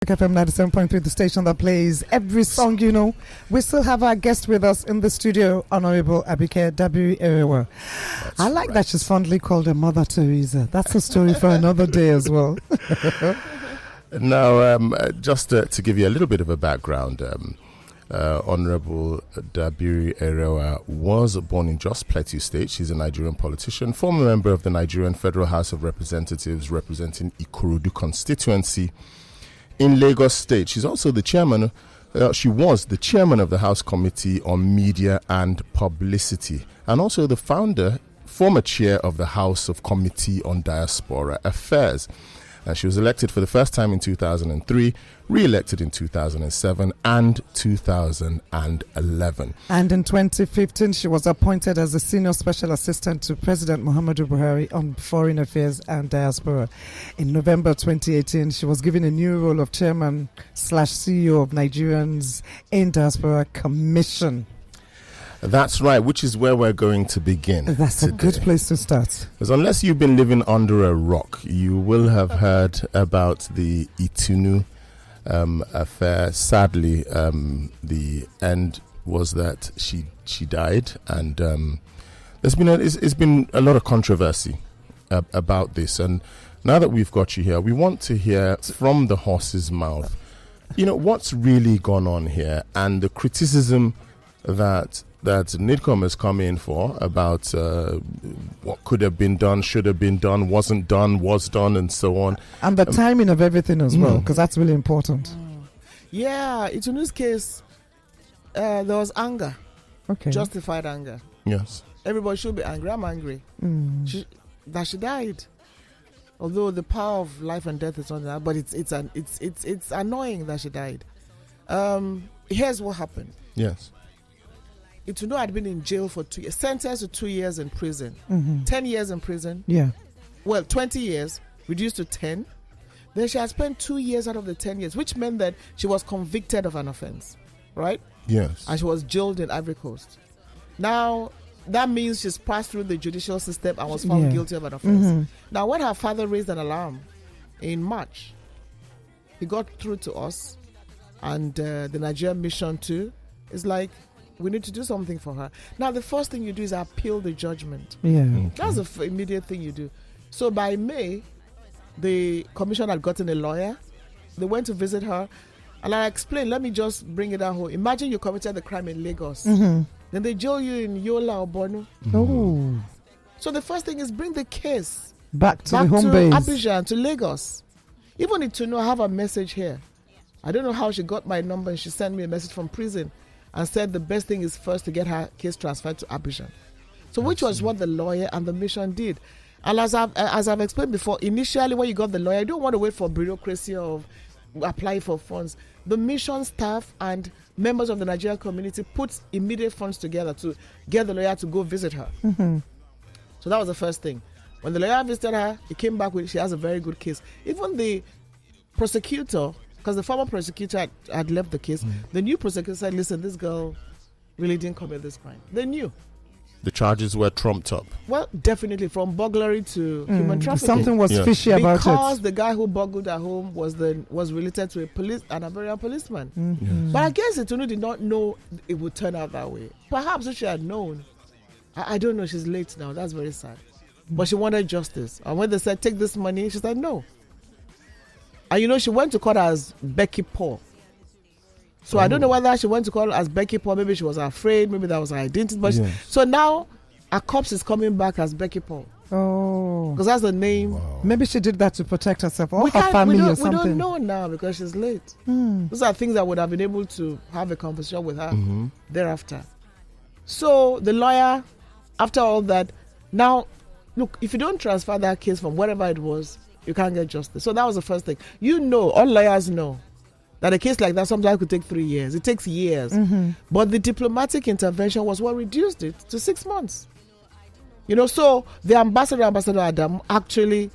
FM 97.3, the station that plays every song you know. We still have our guest with us in the studio, Honorable Abike Dabiri. I like that she's fondly called her Mother Teresa. That's a story for another day as well. Now, just to give you a little bit of a background, Honorable Dabiri was born in Jos Plateau State. She's a Nigerian politician, former member of the Nigerian Federal House of Representatives representing Ikorodu constituency in Lagos State. She's also the chairman. She was the chairman of the House Committee on Media and Publicity, and also the former chair of the House of Committee on Diaspora Affairs. She was elected for the first time in 2003, re-elected in 2007 and 2011. And in 2015, she was appointed as a senior special assistant to President Muhammadu Buhari on Foreign Affairs and Diaspora. In November 2018, she was given a new role of chairman/CEO of Nigerians In Diaspora Commission. That's right, which is where we're going to begin. That's today. A good place to start. Because unless you've been living under a rock, you will have heard about the Itunu affair. Sadly, the end was that she died, and it's been a lot of controversy about this. And now that we've got you here, we want to hear from the horse's mouth, what's really gone on here, and the criticism that NIDCOM has come in for about what could have been done, should have been done, wasn't done, was done, and so on. And the timing of everything as well, because that's really important. Yeah, Itunu's case, there was anger. Okay. Justified anger. Yes. Everybody should be angry. I'm angry. That she died. Although the power of life and death is on that, but it's annoying that she died. Here's what happened. Yes. Itunu had been in jail for 2 years, sentenced to 2 years in prison, 10 years in prison. Yeah. Well, 20 years, reduced to 10. Then she had spent 2 years out of the 10 years, which meant that she was convicted of an offense, right? Yes. And she was jailed in Ivory Coast. Now, that means she's passed through the judicial system and was found guilty of an offense. Now, when her father raised an alarm in March, he got through to us, and the Nigerian mission too. It's like, we need to do something for her. Now, the first thing you do is appeal the judgment. Yeah. Okay. That's the immediate thing you do. So by May, the commission had gotten a lawyer. They went to visit her. And I explained, let me just bring it down home. Imagine you committed the crime in Lagos. Then they jail you in Yola or Borno. Oh. So the first thing is bring the case back to the home base. Abidjan, to Lagos. Even Itunu, I have a message here. I don't know how she got my number, and she sent me a message from prison and said the best thing is first to get her case transferred to Abidjan. So which was what the lawyer and the mission did. And as I've explained before, initially when you got the lawyer, you don't want to wait for bureaucracy of applying for funds. The mission staff and members of the Nigerian community put immediate funds together to get the lawyer to go visit her. So that was the first thing. When the lawyer visited her, he came back with, she has a very good case. Even the prosecutor, because the former prosecutor had left the case, the new prosecutor said, listen, this girl really didn't commit this crime. They knew. The charges were trumped up. Well, definitely, from burglary to human trafficking. Something was fishy about it. Because the guy who burgled her home was related to an Iberian policeman. Yes. But I guess Itunu did not know it would turn out that way. Perhaps if she had known, I don't know, she's late now. That's very sad. But she wanted justice. And when they said, take this money, she said, no. And she went to court as Becky Paul. So I don't know whether she went to court as Becky Paul. Maybe she was afraid. Maybe that was her identity. But so now her corpse is coming back as Becky Paul. Oh. Because that's the name. Wow. Maybe she did that to protect herself or her family or something. We don't know now because she's late. Those are things I would have been able to have a conversation with her thereafter. So the lawyer, after all that, now, look, if you don't transfer that case from wherever it was, you can't get justice. So that was the first thing. All lawyers know that a case like that sometimes could take 3 years. It takes years. But the diplomatic intervention was what reduced it to 6 months. So the Ambassador Adam, actually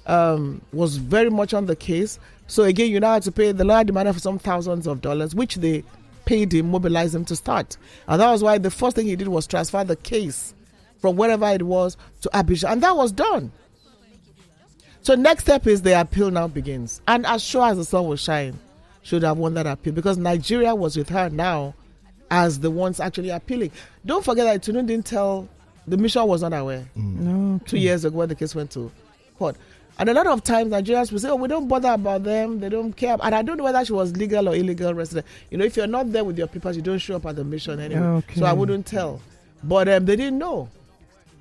was very much on the case. So again, you now have to pay, the lawyer demanded for some thousands of dollars, which they paid him, mobilized him to start. And that was why the first thing he did was transfer the case from wherever it was to Abidjan. And that was done. So next step is the appeal now begins. And as sure as the sun will shine, should have won that appeal, because Nigeria was with her now as the ones actually appealing. Don't forget that Itunu didn't tell, the mission was not aware. No, 2 years ago when the case went to court. And a lot of times Nigerians will say, oh, we don't bother about them, they don't care. And I don't know whether she was legal or illegal resident. You know, if you're not there with your papers, you don't show up at the mission anyway. Okay. So I wouldn't tell. But they didn't know.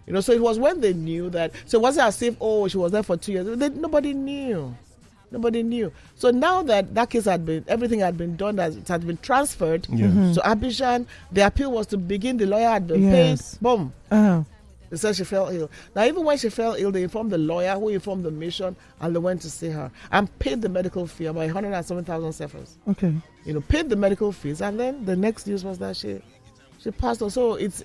You know, so it was when they knew that. So it wasn't as if, oh, she was there for 2 years. Nobody knew. Nobody knew. So now that case everything had been done, it had been transferred to Abidjan. The appeal was to begin. The lawyer had been paid. Boom. They said she fell ill. Now, even when she fell ill, they informed the lawyer, who informed the mission, and they went to see her and paid the medical fee, about 107,000 cefas. Okay. You know, paid the medical fees, and then the next news was that she passed on. So it's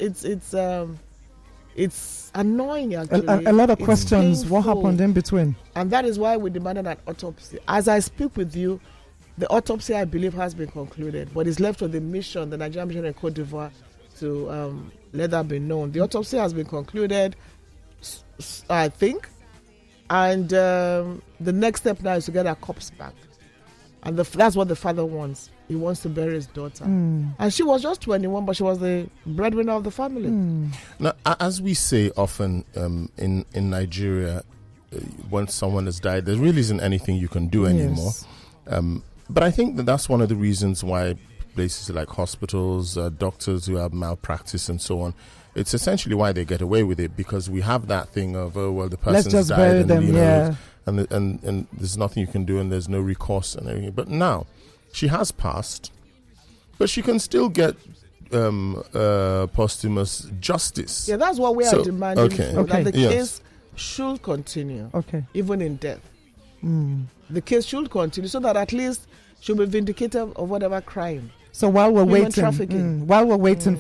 annoying, actually. A lot of it's questions. painful. What happened in between? And that is why we demanded an autopsy. As I speak with you, the autopsy, I believe, has been concluded, but it's left for the mission, the Nigerian mission in Cote d'Ivoire, to let that be known. The autopsy has been concluded, I think, and the next step now is to get our corpse back. And that's what the father wants. He wants to bury his daughter. And she was just 21, but she was the breadwinner of the family. Now, as we say often in Nigeria, when someone has died, there really isn't anything you can do anymore. But I think that's one of the reasons why places like hospitals, doctors who have malpractice and so on, it's essentially why they get away with it, because we have that thing of, oh, well, the person's Let's just died bury and, them, you know, yeah. and there's nothing you can do and there's no recourse and everything. But now, she has passed, but she can still get posthumous justice. Yeah, that's what we are demanding for, that the case should continue, even in death. The case should continue so that at least she'll be vindicated of whatever crime. So while we're Human waiting, trafficking.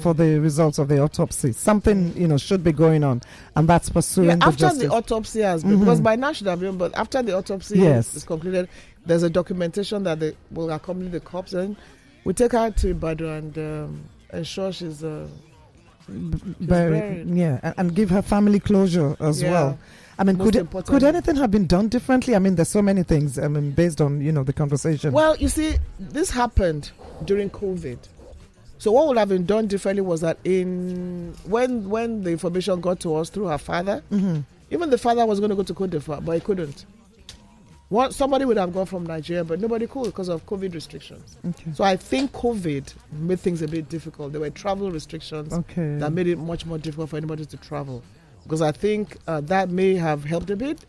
For the results of the autopsy, something should be going on, and that's pursuing the after justice. the autopsy has been, because by now should have been, but after the autopsy is concluded, there's a documentation that they will accompany the corpse, and we take her to Ibadan and ensure she's buried. Yeah, and give her family closure as well. I mean, could anything have been done differently? I mean, there's so many things. I mean, based on the conversation. Well, you see, this happened during COVID. So what would have been done differently was that when the information got to us through her father, even the father was going to go to Cote d'Ivoire, but he couldn't. Somebody would have gone from Nigeria, but nobody could because of COVID restrictions. So I think COVID made things a bit difficult. There were travel restrictions that made it much more difficult for anybody to travel. Because I think that may have helped a bit,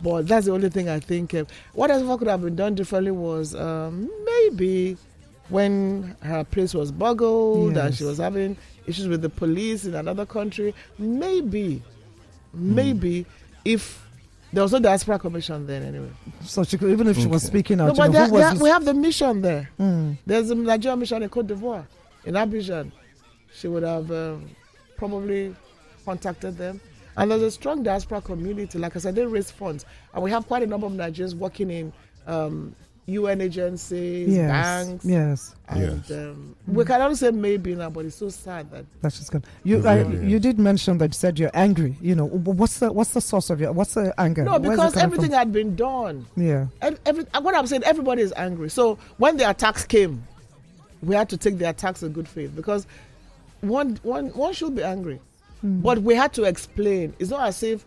but that's the only thing I think. What else could have been done differently was maybe when her place was boggled and she was having issues with the police in another country, maybe if there was no diaspora commission then anyway. So she could, even if she was speaking out. No, but we have the mission there. There's a Nigerian mission in Cote d'Ivoire, in Abidjan. She would have probably contacted them, and there's a strong diaspora community. Like I said, they raise funds, and we have quite a number of Nigerians working in UN agencies, banks. And we can only say maybe now, but it's so sad that that's just good. You did mention that you said you're angry. What's the source of what's the anger? No, because everything had been done. What I'm saying, everybody is angry. So when the attacks came, we had to take the attacks in good faith, because one should be angry. But we had to explain. It's not as if,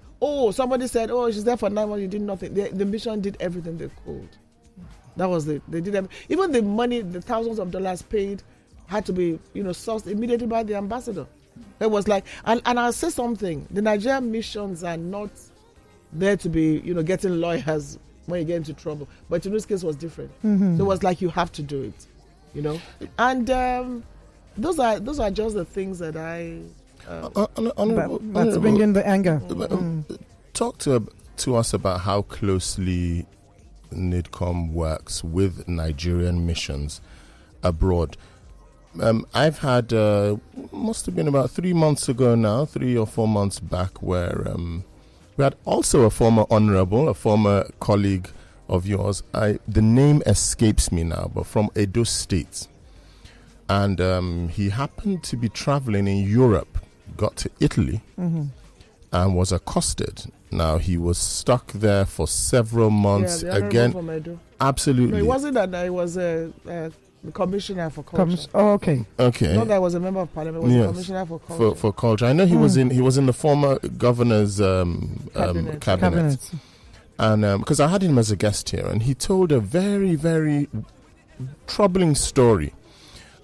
somebody said, she's there for 9 months, you did nothing. The mission did everything they could. That was they did even the money, the thousands of dollars paid had to be, sourced immediately by the ambassador. It was like, and I'll say something, the Nigerian missions are not there to be, getting lawyers when you get into trouble. But Itunu's case was different. So it was like, you have to do it, And those are just the things that I... That's bringing the anger. Talk to us about how closely NIDCOM works with Nigerian missions abroad. I've had, must have been about 3 months ago now, 3 or 4 months back, where we had also a former honorable, a former colleague of yours. The name escapes me now, but from Edo State. And he happened to be traveling in Europe, got to Italy, and was accosted. Now, he was stuck there for several months. Yeah, the again, from Edo. absolutely. No, it wasn't that I was a commissioner for culture. Okay. Okay. Not that I was a member of parliament. I was a commissioner for culture. For culture. I know he was in the former governor's cabinet. And because I had him as a guest here, and he told a very, very troubling story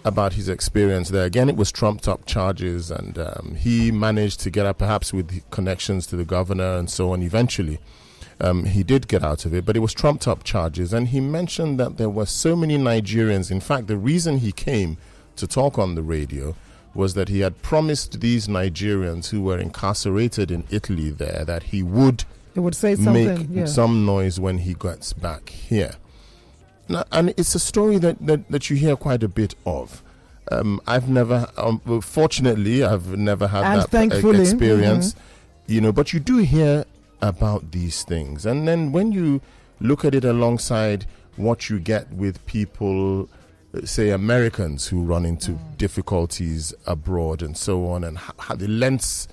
about his experience there. Again, it was trumped up charges, and he managed to get out, perhaps with connections to the governor and so on. Eventually, he did get out of it, but it was trumped up charges. And he mentioned that there were so many Nigerians. In fact, the reason he came to talk on the radio was that he had promised these Nigerians who were incarcerated in Italy there that he would say make some noise when he gets back here. Now, and it's a story that you hear quite a bit of. I've never, fortunately, I've never had that experience, but you do hear about these things. And then when you look at it alongside what you get with people, say Americans who run into difficulties abroad and so on, and how the lengths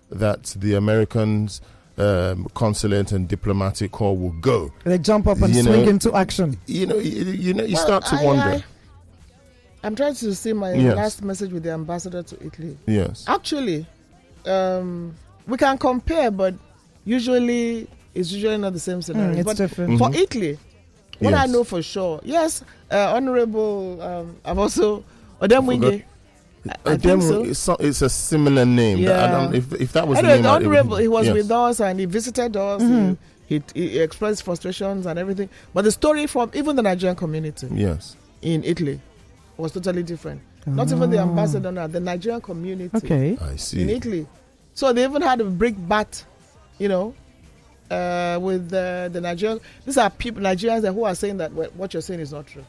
that the Americans consulate and diplomatic corps will go. They jump up and swing into action. You start to wonder. I'm trying to see my last message with the ambassador to Italy. Yes. Actually, we can compare, but it's usually not the same scenario. It's but different. For Italy, what I know for sure, Honorable, I've also Odemwinge. I think so. It's a similar name. Yeah. If that was anyway, the name, Honorable, he was with us and he visited us. He expressed frustrations and everything. But the story from even the Nigerian community in Italy was totally different. Not even the ambassador, the Nigerian community I see. in Italy. So they even had a brick bat, with the Nigerians. These are people, Nigerians who are saying that what you're saying is not true.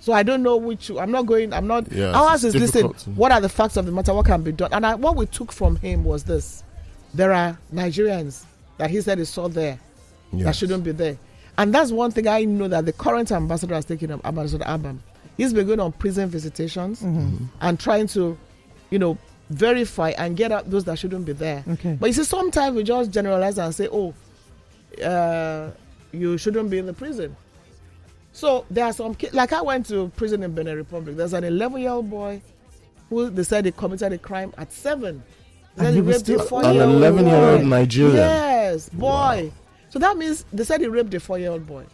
So I don't know ours is listen, what are the facts of the matter, what can be done? And what we took from him was this. There are Nigerians that he said he saw there that shouldn't be there. And that's one thing I know that the current ambassador has taken up, Ambassador Abam. He's been going on prison visitations and trying to, verify and get out those that shouldn't be there. Okay. But you see, sometimes we just generalize and say, you shouldn't be in the prison. So there are some kids, like I went to prison in Benin Republic. There's an 11-year-old boy who they said he committed a crime at 7. Then he raped a 4-year-old an 11-year-old Nigerian. Yes, boy. Wow. So that means they said he raped a 4-year-old boy.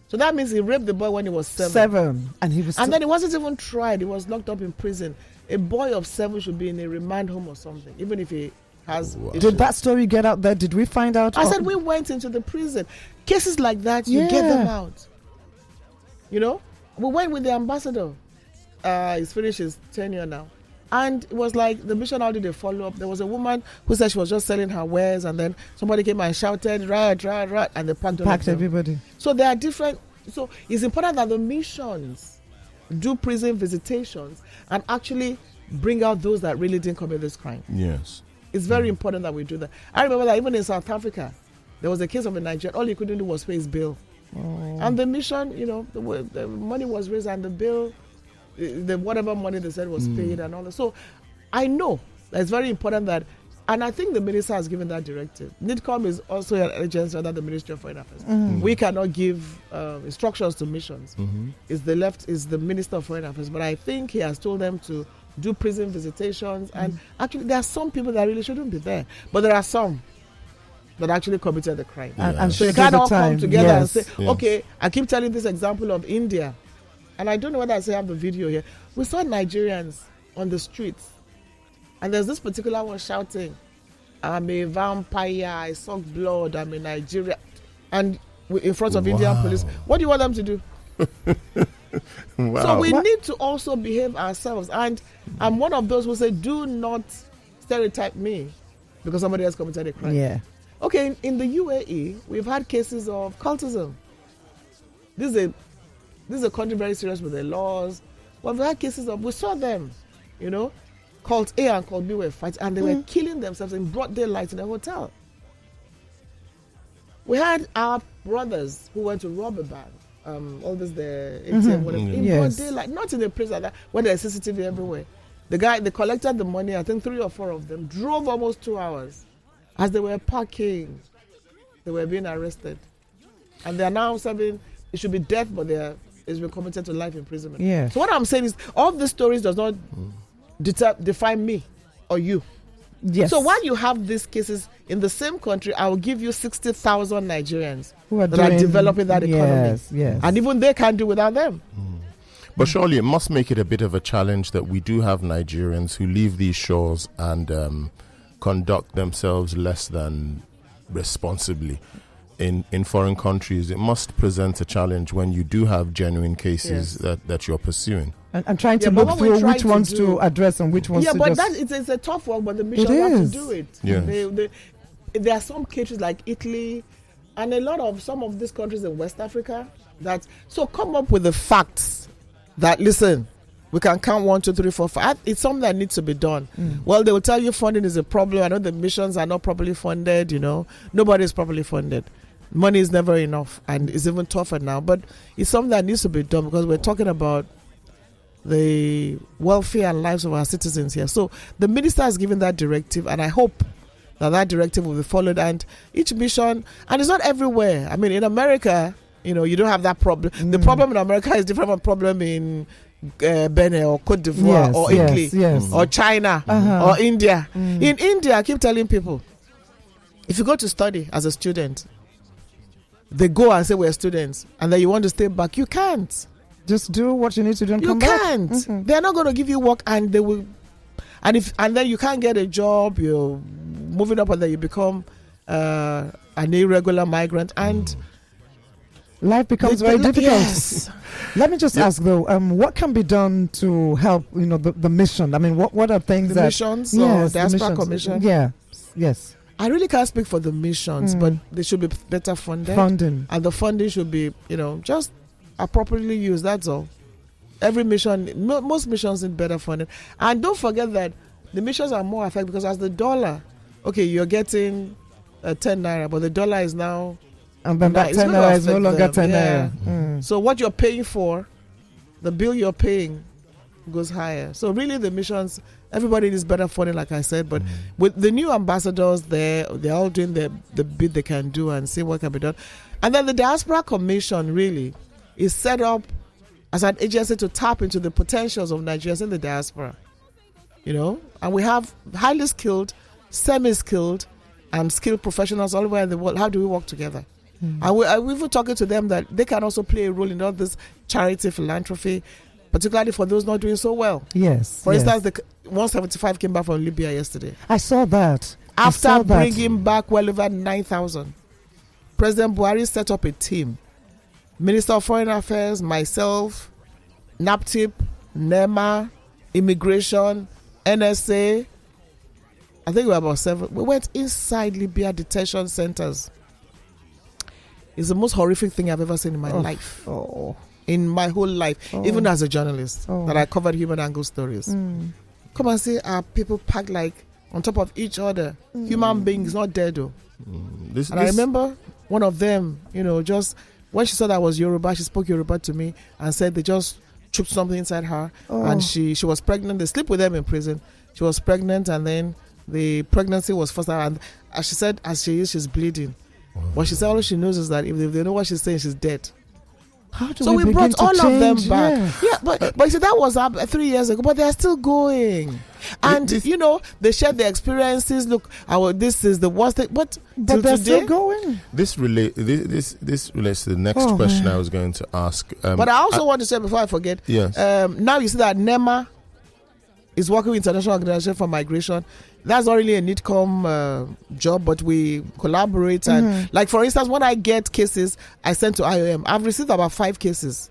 So that means he raped the boy when he was 7. And then he wasn't even tried. He was locked up in prison. A boy of 7 should be in a remand home or something, even if he has. Wow. Did that story get out there? Did we find out? I said we went into the prison. Cases like that, you get them out. We went with the ambassador. He's finished his tenure now. And it was like the mission now did a follow-up. There was a woman who said she was just selling her wares, and then somebody came and shouted, right, and they packed everybody. So there are different. So it's important that the missions do prison visitations and actually bring out those that really didn't commit this crime. Yes. It's very important that we do that. I remember that even in South Africa, there was a case of a Nigerian. All he couldn't do was pay his bill. And the mission, the money was raised and the bill, the whatever money they said was paid and all that. So I know that it's very important that, and I think the minister has given that directive. NIDCOM is also an agency under the Ministry of Foreign Affairs. We cannot give instructions to missions. It's the Minister of Foreign Affairs. But I think he has told them to do prison visitations. And actually, there are some people that really shouldn't be there. But there are some that actually committed the crime. And so they can't all come together and say, okay, I keep telling this example of India. And I don't know whether I have the video here. We saw Nigerians on the streets. And there's this particular one shouting, I'm a vampire, I suck blood, I'm a Nigerian. And in front of Indian police. What do you want them to do? So we need to also behave ourselves. And I'm one of those who say, do not stereotype me because somebody else committed a crime. Yeah. Okay, in the UAE, we've had cases of cultism. This is a country very serious with their laws. Well, we've had cases of, we saw them, cult A and cult B were fighting, and they were killing themselves in broad daylight in a hotel. We had our brothers who went to rob a bank, all this, the ATM, whatever, in broad daylight, not in a place like that, where there's CCTV everywhere. They collected the money, I think 3 or 4 of them, drove almost 2 hours As they were parking, they were being arrested. And they are now serving, it should be death, but it's been committed to life imprisonment. Yeah. So what I'm saying is, all these stories does not define me or you. Yes. So while you have these cases in the same country, I will give you 60,000 Nigerians who are developing that economy. Yes. And even they can't do without them. But surely it must make it a bit of a challenge that we do have Nigerians who leave these shores and conduct themselves less than responsibly in foreign countries. It must present a challenge when you do have genuine cases that you're pursuing. And trying to look through which ones to address and which ones to but just... it's a tough work, but the mission have to do it. Yes. There are some countries like Italy and some of these countries in West Africa so come up with the facts that, listen, we can count 1, 2, 3, 4, 5. It's something that needs to be done. Well, they will tell you funding is a problem. I know the missions are not properly funded, Nobody is properly funded. Money is never enough, and it's even tougher now. But it's something that needs to be done because we're talking about the welfare and lives of our citizens here. So the minister has given that directive, and I hope that directive will be followed. And each mission, and it's not everywhere. I mean, in America, you don't have that problem. The problem in America is different from problem in Benin or Cote d'Ivoire or Italy or China or India. In India, I keep telling people, if you go to study as a student, they go and say we're students, and then you want to stay back, you can't. Just do what you need to do and come back. You can't. They're not going to give you work, and they will. And then you can't get a job. You're moving up, and then you become an irregular migrant, and life becomes very difficult. Yes. Let me just ask though, what can be done to help? The mission. I mean, what are things the missions? Yes, Diaspora Commission. Yeah. Yes. I really can't speak for the missions, but they should be better funded. And the funding should be, just appropriately used. That's all. Every mission, most missions need better funding. And don't forget that the missions are more affected because as the dollar, you're getting 10 naira, but the dollar is now, and then that 10 naira is no longer 10 naira. So what you're paying for, the bill you're paying goes higher. So really the missions, everybody needs better funding, like I said, but with the new ambassadors they're all doing the bit they can do and see what can be done. And then the Diaspora Commission really is set up as an agency to tap into the potentials of Nigerians in the diaspora. And we have highly skilled, semi-skilled, and skilled professionals all over in the world. How do we work together? And we've been talking to them that they can also play a role in all this charity, philanthropy, particularly for those not doing so well. Yes. For instance, the 175 came back from Libya yesterday. I saw that. After bringing back well over 9,000, President Buhari set up a team. Minister of Foreign Affairs, myself, NAPTIP, NEMA, Immigration, NSA. I think we were about 7. We went inside Libya detention centers. It's the most horrific thing I've ever seen in my life. In my whole life, even as a journalist, that I covered human angle stories. Come and see our people packed like on top of each other. Human beings, not dead though. I remember one of them, just when she saw that I was Yoruba, she spoke Yoruba to me and said they just choked something inside her, and she was pregnant. They sleep with them in prison. She was pregnant, and then the pregnancy was forced out. And as she said, as she is, she's bleeding. But she said all she knows is that if they know what she's saying, she's dead. So we brought all of them back. Yeah, but you see, that was 3 years ago, but they are still going. And, they shared their experiences. Look, this is the worst thing. But they're today, still going. This relates to the next question I was going to ask. But I also want to say, before I forget, yes. Now you see that NEMA is working with International Organization for Migration. That's not really a NIDCOM job, but we collaborate. And like, for instance, when I get cases, I send to IOM. I've received about 5 cases.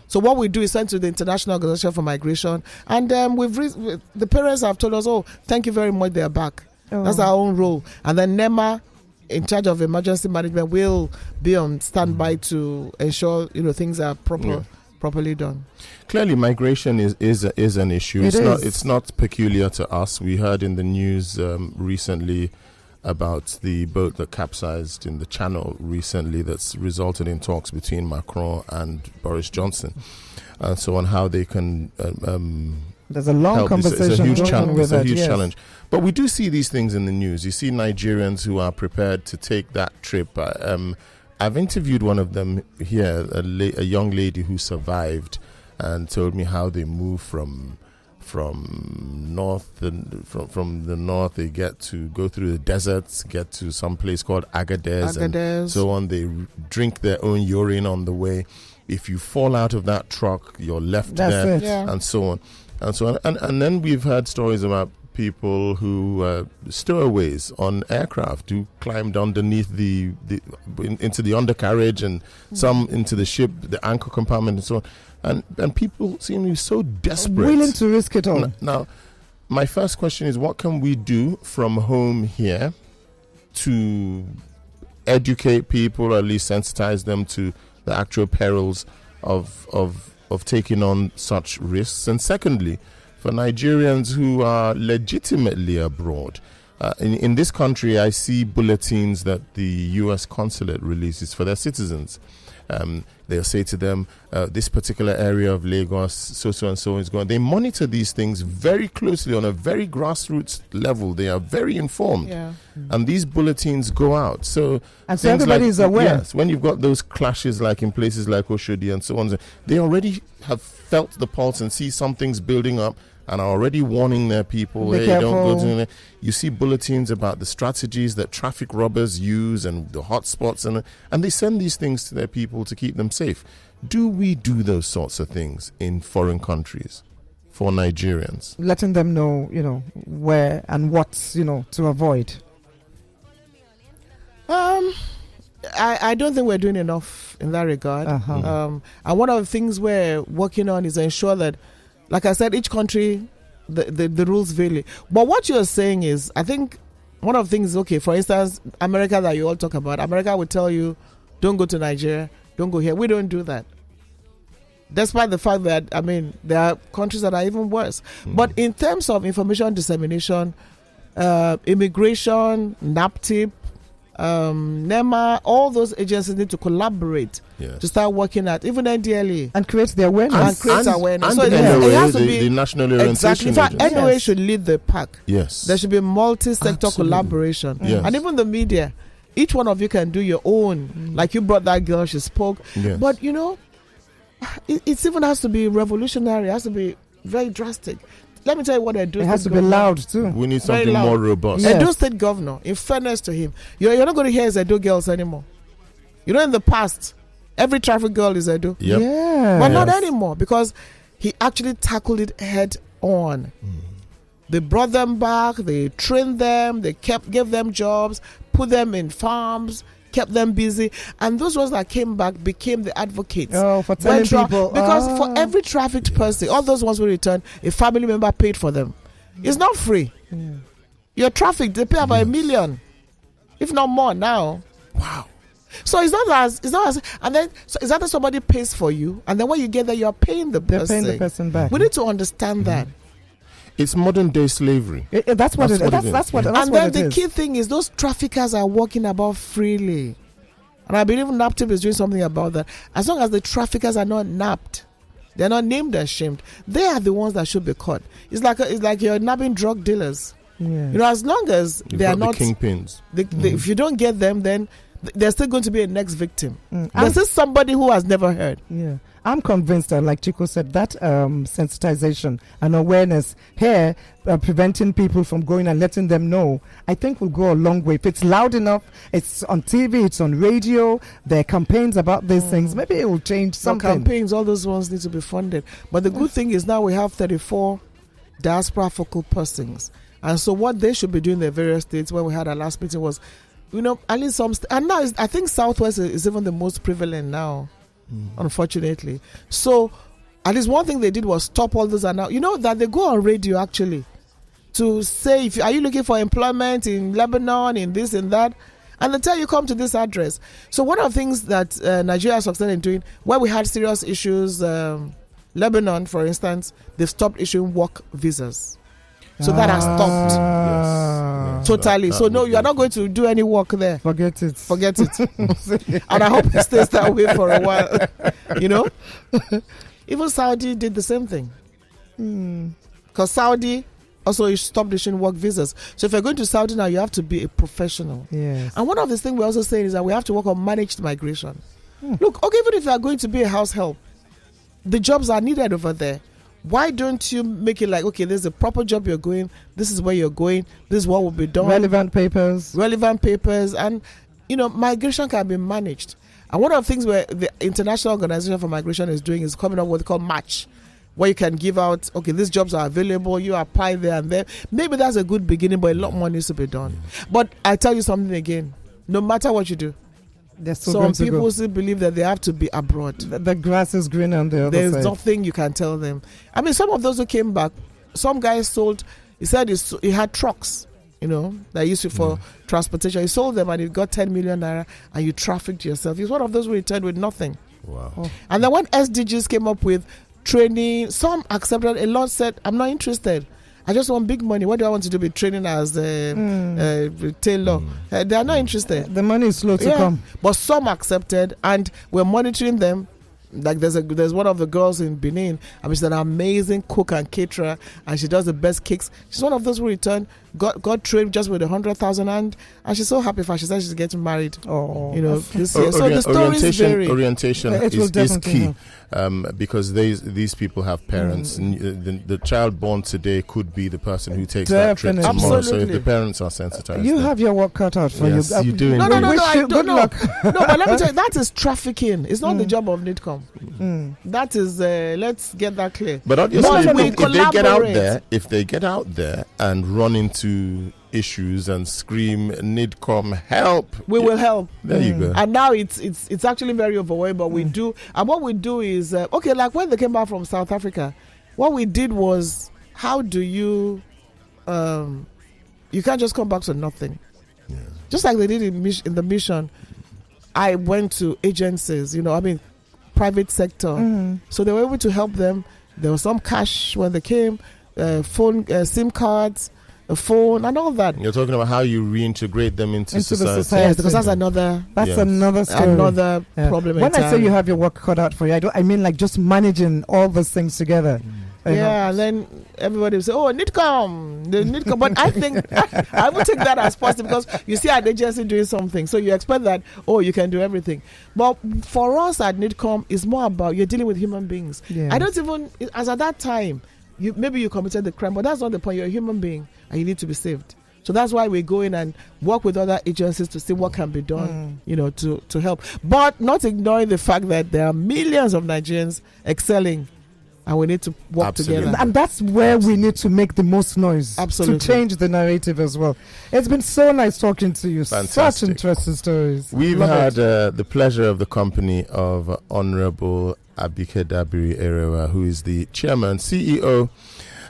So what we do is send to the International Organization for Migration. And the parents have told us, thank you very much, they're back. That's our own role. And then NEMA, in charge of emergency management, will be on standby to ensure things are properly done. Clearly, migration is an issue. It's not peculiar to us. We heard in the news recently about the boat that capsized in the Channel recently, that's resulted in talks between Macron and Boris Johnson, so on how they can There's a long help. conversation It's a huge going on challenge. with It's a that, huge yes. challenge. But we do see these things in the news. You see Nigerians who are prepared to take that trip. I've interviewed one of them here, a young lady who survived, and told me how they moved from north and from the north. They get to go through the deserts, get to some place called Agadez, and so on. They drink their own urine on the way. If you fall out of that truck, you're left there, and so on. And so on. And then we've heard stories about people who stowaways on aircraft who climbed underneath into the undercarriage, and some into the ship, the anchor compartment, and so on. And people seem to be so desperate, willing to risk it all. Now, my first question is, what can we do from home here to educate people, or at least sensitize them to the actual perils of taking on such risks? And secondly, for Nigerians who are legitimately abroad, in this country, I see bulletins that the U.S. consulate releases for their citizens. They'll say to them, this particular area of Lagos, so and so is going. They monitor these things very closely on a very grassroots level. They are very informed. Yeah. And these bulletins go out. So everybody is aware. Yes, when you've got those clashes like in places like Oshodi and so on, they already have felt the pulse and see something's building up, and are already warning their people, Be hey, careful. don't go to there. You see bulletins about the strategies that traffic robbers use and the hotspots, and they send these things to their people to keep them safe. Do we do those sorts of things in foreign countries for Nigerians? Letting them know, where and what, to avoid. I don't think we're doing enough in that regard. And one of the things we're working on is to ensure that, like I said, each country, the rules vary. But what you're saying is, I think one of the things, okay, for instance, America that you all talk about, America would tell you, don't go to Nigeria, don't go here. We don't do that. Despite the fact that, there are countries that are even worse. But in terms of information dissemination, immigration, NAPTIP, NEMA, all those agencies need to collaborate to start working at, even NDLA. And create the awareness. And so the it NOA, has to be the National Orientation exactly. In fact, Agency. NOA should lead the pack. Yes. There should be multi-sector Absolutely. collaboration. Yes. And even the media. Each one of you can do your own. Like you brought that girl, she spoke. Yes. But, it even has to be revolutionary. It has to be very drastic. Let me tell you what I do. It has to be loud too. We need Very something loud. more robust. Yes. Edo State Governor, in fairness to him, you're not going to hear Edo girls anymore. In the past, every traffic girl is Edo. Yep. Yeah. But not anymore, because he actually tackled it head on. They brought them back, they trained them, they gave them jobs, put them in farms, kept them busy, and those ones that came back became the advocates. Oh, for telling people. Because for every trafficked person, all those ones who return, a family member paid for them. It's not free. You're trafficked, they pay about $1 million, if not more now. Wow. So it's not as, and then it's not that somebody pays for you, and then when you get there, you're paying the person. They're paying the person back. We need to understand that. It's modern day slavery. That's what it is. And then the key thing is those traffickers are walking about freely. And I believe NAPTIP is doing something about that. As long as the traffickers are not napped, they're not named and shamed, they are the ones that should be caught. It's like you're nabbing drug dealers. Yeah. As long as they are not the kingpins. If you don't get them, then there's still going to be a next victim. This is somebody who has never heard. Yeah. I'm convinced that, like Chico said, that sensitization and awareness here, preventing people from going and letting them know, I think will go a long way. If it's loud enough, it's on TV, it's on radio, there are campaigns about these things, maybe it will change something. Campaigns, all those ones need to be funded. But the good thing is now we have 34 diaspora focal persons. And so what they should be doing in the various states, when we had our last meeting, was, at least some, and now I think Southwest is even the most prevalent now. Unfortunately. So at least one thing they did was stop all those that they go on radio actually to say, are you looking for employment in Lebanon, in this and that, and they tell you come to this address. So one of the things that Nigeria succeeded in doing, where we had serious issues, Lebanon for instance, they've stopped issuing work visas. So that has stopped. Yes. Totally. So no, you are not going to do any work there. Forget it. And I hope it stays that way for a while. Even Saudi did the same thing. Because Saudi also stopped issuing work visas. So if you're going to Saudi now, you have to be a professional. Yes. And one of the things we're also saying is that we have to work on managed migration. Look, okay, even if you are going to be a house help, the jobs are needed over there. Why don't you make it like, okay, there's a proper job you're going, this is where you're going, this is what will be done. Relevant papers. And, migration can be managed. And one of the things where the International Organization for Migration is doing is coming up with what they call match, where you can give out, okay, these jobs are available, you apply there and there. Maybe that's a good beginning, but a lot more needs to be done. But I tell you something again, no matter what you do, some people still believe that they have to be abroad. The grass is green on the other side. There's nothing you can tell them. I mean, some of those who came back, some guys sold, he said he had trucks, that used to for transportation. He sold them and he got 10 million naira and you trafficked yourself. He's one of those who returned with nothing. Wow. Oh. And then when SDGs came up with training, some accepted, a lot said, I'm not interested. I just want big money. What do I want to do with training as a tailor? They are not interested. The money is slow to come. But some accepted, and we're monitoring them. Like there's one of the girls in Benin, and she's an amazing cook and caterer, and she does the best cakes. She's one of those who returned, got trained just with 100,000, and she's so happy for her. She said she's getting married. This year. So the stories vary. Orientation is key. Because these people have parents. And the child born today could be the person who takes that trip tomorrow. Absolutely. So if the parents are sensitized, you have your work cut out for you. Yes, you do. No, I don't good know. luck. No, but let me tell you, that is trafficking. It's not the job of NIDCOM. That is, let's get that clear. But obviously, if they get out there and run into issues and scream NIDCOM help, we will help. There you go. And now it's actually very overwhelming, but we do, and what we do is like when they came back from South Africa, what we did was, how do you can't just come back to nothing. Just like they did in the mission. I went to agencies, private sector, so they were able to help them. There was some cash when they came, phone, SIM cards, a phone, and all that. You're talking about how you reintegrate them into society. The society. Yes, because that's another story. Another problem. When I say you have your work cut out for you, I mean like just managing all those things together. And then everybody will say, "Oh, NIDCOM." But I think I would take that as positive, because you see an agency doing something, so you expect that you can do everything. But for us at NIDCOM, it's more about you're dealing with human beings. Yes. I don't even, as at that time, maybe you committed the crime, but that's not the point. You're a human being and you need to be saved. So that's why we go in and work with other agencies to see what can be done, to help. But not ignoring the fact that there are millions of Nigerians excelling, and we need to work together. And that's where we need to make the most noise. Absolutely. To change the narrative as well. It's been so nice talking to you. Fantastic. Such interesting stories. We've had the pleasure of the company of Honorable Abike Dabiri Erewa, who is the chairman, CEO,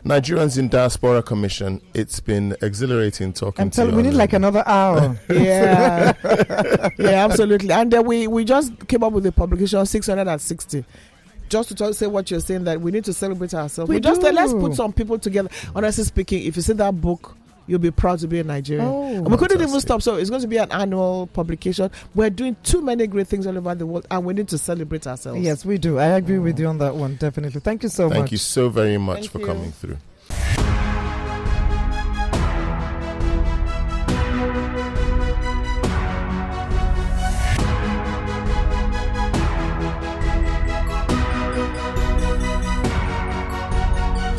Nigerians in Diaspora Commission. It's been exhilarating talking to you. We need like another hour. Yeah, absolutely. And we just came up with the publication 660. Just to say what you're saying, that we need to celebrate ourselves. We just let's put some people together. Honestly speaking, if you see that book, you'll be proud to be a Nigerian. And we couldn't even stop. So it's going to be an annual publication. We're doing too many great things all over the world, and we need to celebrate ourselves. Yes, we do. I agree with you on that one, definitely. Thank you so much. Thank you so very much for coming through.